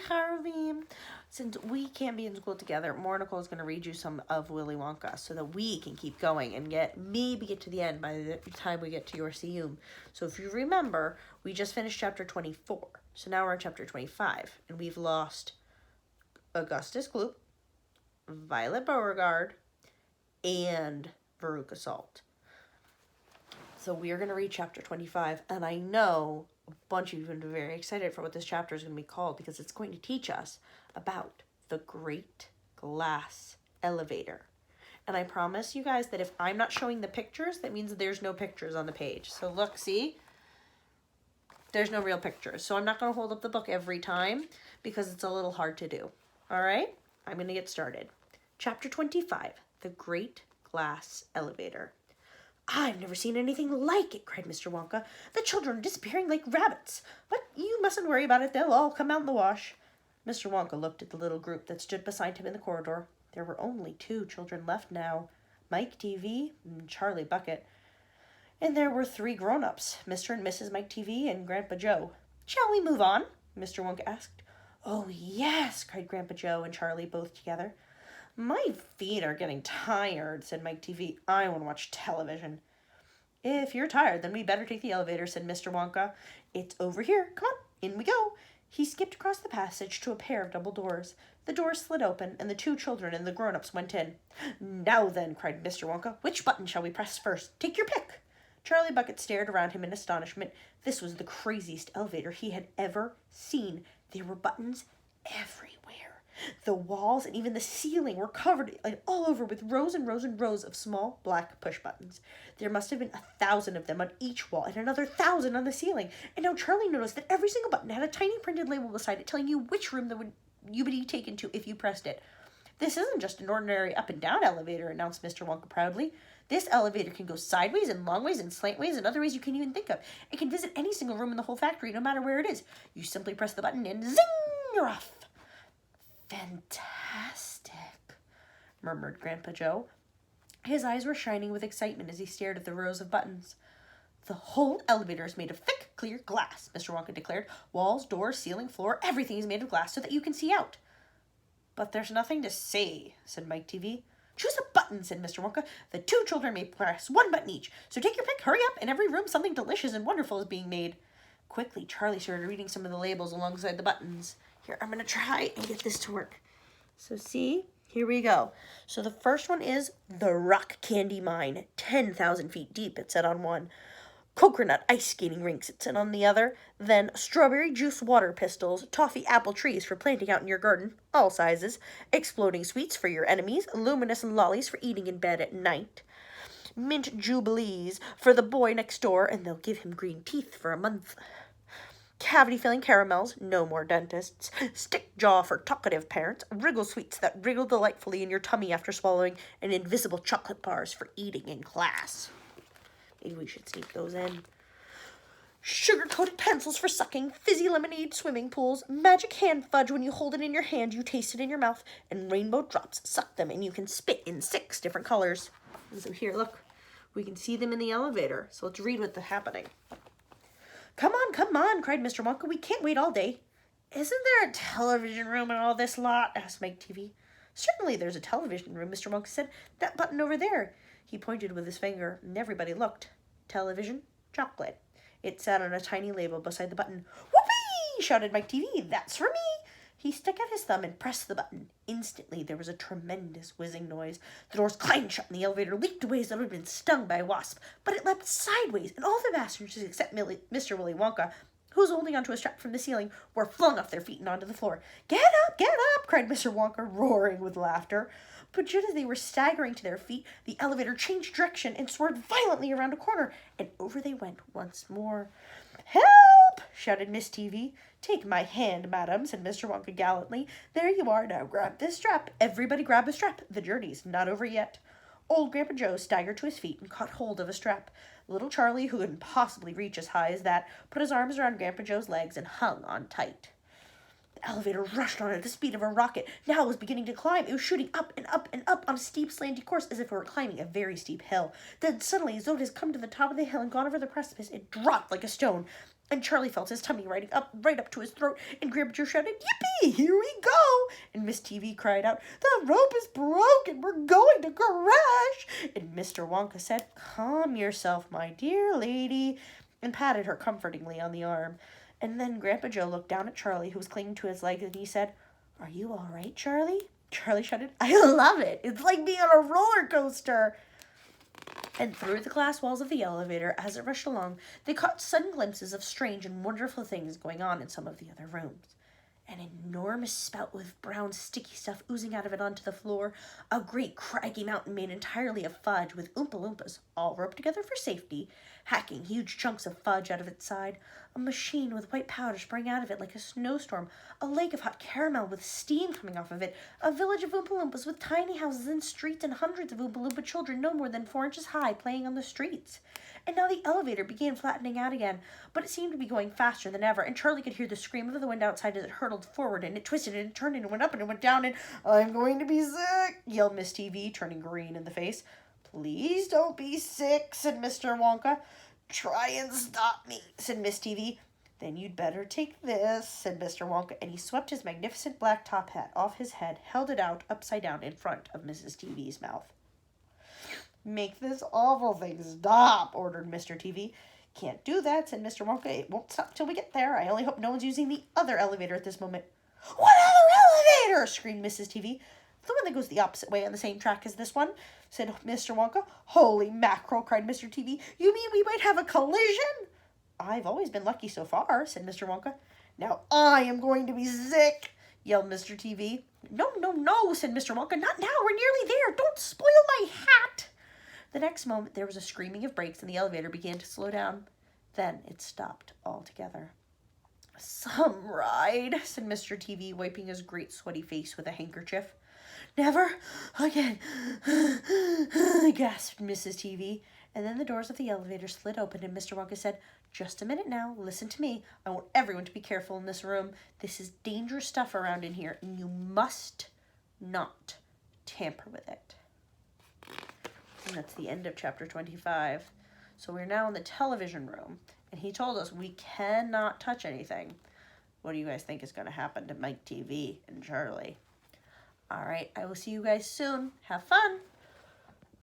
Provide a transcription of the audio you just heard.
Harvey. Since we can't be in school together, Nicole is going to read you some of Willy Wonka so that we can keep going and maybe get to the end by the time we get to your Siyum. So if you remember, we just finished chapter 24. So now we're in chapter 25, and we've lost Augustus Gloop, Violet Beauregard, and Veruca Salt. So we are going to read chapter 25, and I know a bunch of you have been very excited for what this chapter is going to be called because it's going to teach us about the Great Glass Elevator. And I promise you guys that if I'm not showing the pictures, that means there's no pictures on the page. So look, see? There's no real pictures. So I'm not going to hold up the book every time because it's a little hard to do. All right? I'm going to get started. Chapter 25, The Great Glass Elevator. I've never seen anything like it, cried Mr. Wonka. The children are disappearing like rabbits. But you mustn't worry about it. They'll all come out in the wash. Mr. Wonka looked at the little group that stood beside him in the corridor. There were only 2 children left now, Mike TV and Charlie Bucket. And there were 3 grown-ups, Mr. and Mrs. Mike TV and Grandpa Joe. Shall we move on? Mr. Wonka asked. Oh, yes, cried Grandpa Joe and Charlie both together. My feet are getting tired, said Mike TV. I want to watch television. If you're tired, then we better take the elevator, said Mr. Wonka. It's over here. Come on, in we go. He skipped across the passage to a pair of double doors. The doors slid open, and the 2 children and the grown-ups went in. Now then, cried Mr. Wonka, which button shall we press first? Take your pick. Charlie Bucket stared around him in astonishment. This was the craziest elevator he had ever seen. There were buttons everywhere. The walls and even the ceiling were covered all over with rows and rows and rows of small black push buttons. There must have been 1,000 of them on each wall and another 1,000 on the ceiling. And now Charlie noticed that every single button had a tiny printed label beside it telling you which room you would be taken to if you pressed it. This isn't just an ordinary up and down elevator, announced Mr. Wonka proudly. This elevator can go sideways and long ways and slant ways and other ways you can't even think of. It can visit any single room in the whole factory, no matter where it is. You simply press the button and zing, you're off. Fantastic, murmured Grandpa Joe. His eyes were shining with excitement as he stared at the rows of buttons. The whole elevator is made of thick, clear glass, Mr. Wonka declared. Walls, doors, ceiling, floor, everything is made of glass so that you can see out. But there's nothing to see, said Mike TV. Choose a button, said Mr. Wonka. The 2 children may press 1 button each. So take your pick, hurry up. In every room, something delicious and wonderful is being made. Quickly, Charlie started reading some of the labels alongside the buttons. Here, I'm going to try and get this to work. So see, here we go. So the first one is the Rock Candy Mine, 10,000 feet deep, it said on one. Coconut ice skating rinks, it said on the other. Then strawberry juice water pistols, toffee apple trees for planting out in your garden, all sizes. Exploding sweets for your enemies, luminous lollies for eating in bed at night. Mint jubilees for the boy next door, and they'll give him green teeth for a month. Cavity-filling caramels, no more dentists. Stick jaw for talkative parents. Wriggle sweets that wriggle delightfully in your tummy after swallowing. And invisible chocolate bars for eating in class. Maybe we should sneak those in. Sugar-coated pencils for sucking. Fizzy lemonade swimming pools. Magic hand fudge when you hold it in your hand, you taste it in your mouth. And rainbow drops, suck them, and you can spit in 6 different colors. And so here, look. We can see them in the elevator. So let's read what's happening. Come on, cried Mr. Wonka. We can't wait all day. Isn't there a television room in all this lot? Asked Mike TV. Certainly there's a television room, Mr. Wonka said. That button over there. He pointed with his finger, and everybody looked. Television, chocolate. It sat on a tiny label beside the button. Whoopee! Shouted Mike TV. That's for me. He stuck out his thumb and pressed the button. Instantly, there was a tremendous whizzing noise. The doors clanged shut, and the elevator leaped away as though it had been stung by a wasp. But it leapt sideways, and all the passengers except Mr. Willy Wonka, who was holding onto a strap from the ceiling, were flung off their feet and onto the floor. Get up, cried Mr. Wonka, roaring with laughter. But just as they were staggering to their feet, the elevator changed direction and swerved violently around a corner, and over they went once more. Help! Shouted Miss TV. Take my hand, madam, said Mr. Wonka gallantly. There you are, now grab this strap. Everybody grab a strap. The journey's not over yet. Old Grandpa Joe staggered to his feet and caught hold of a strap. Little Charlie, who couldn't possibly reach as high as that, put his arms around Grandpa Joe's legs and hung on tight. The elevator rushed on at the speed of a rocket. Now it was beginning to climb. It was shooting up and up and up on a steep, slanty course as if it were climbing a very steep hill. Then suddenly, as though it had come to the top of the hill and gone over the precipice, it dropped like a stone. And Charlie felt his tummy right up to his throat, and Grandpa Joe shouted, "Yippee! Here we go!" And Miss TV cried out, "The rope is broken! We're going to crash!" And Mr. Wonka said, "Calm yourself, my dear lady," and patted her comfortingly on the arm. And then Grandpa Joe looked down at Charlie, who was clinging to his leg, and he said, "Are you all right, Charlie?" Charlie shouted, "I love it! It's like being on a roller coaster!" And through the glass walls of the elevator, as it rushed along, they caught sudden glimpses of strange and wonderful things going on in some of the other rooms. An enormous spout with brown sticky stuff oozing out of it onto the floor, a great craggy mountain made entirely of fudge with Oompa Loompas, all roped together for safety, hacking huge chunks of fudge out of its side, a machine with white powder spraying out of it like a snowstorm, a lake of hot caramel with steam coming off of it, a village of Oompa Loompas with tiny houses and streets, and hundreds of Oompa Loompa children no more than 4 inches high playing on the streets. And now the elevator began flattening out again, but it seemed to be going faster than ever, and Charlie could hear the scream of the wind outside as it hurtled forward, and it twisted, and it turned, and it went up, and it went down, and "I'm going to be sick," yelled Miss TV, turning green in the face. "Please don't be sick," said Mr. Wonka. "Try and stop me," said Miss TV. "Then you'd better take this," said Mr. Wonka, and he swept his magnificent black top hat off his head, held it out upside down in front of Mrs. TV's mouth. "Make this awful thing stop," ordered Mr. TV. "Can't do that," said Mr. Wonka. "It won't stop till we get there. I only hope no one's using the other elevator at this moment." "What other elevator?" screamed Mrs. TV. "The one that goes the opposite way on the same track as this one," said Mr. Wonka. "Holy mackerel," cried Mr. TV. "You mean we might have a collision?" "I've always been lucky so far," said Mr. Wonka. "Now I am going to be sick," yelled Mr. TV. No, said Mr. Wonka. "Not now. We're nearly there. Don't spoil my hat." The next moment there was a screaming of brakes and the elevator began to slow down. Then it stopped altogether. "Some ride," said Mr. TV, wiping his great sweaty face with a handkerchief. "Never again," gasped Mrs. TV. And then the doors of the elevator slid open and Mr. Wonka said, "Just a minute now. Listen to me. I want everyone to be careful in this room. This is dangerous stuff around in here, and you must not tamper with it." And that's the end of chapter 25. So we're now in the television room, and he told us we cannot touch anything. What do you guys think is going to happen to Mike TV and Charlie? All right, I will see you guys soon. Have fun.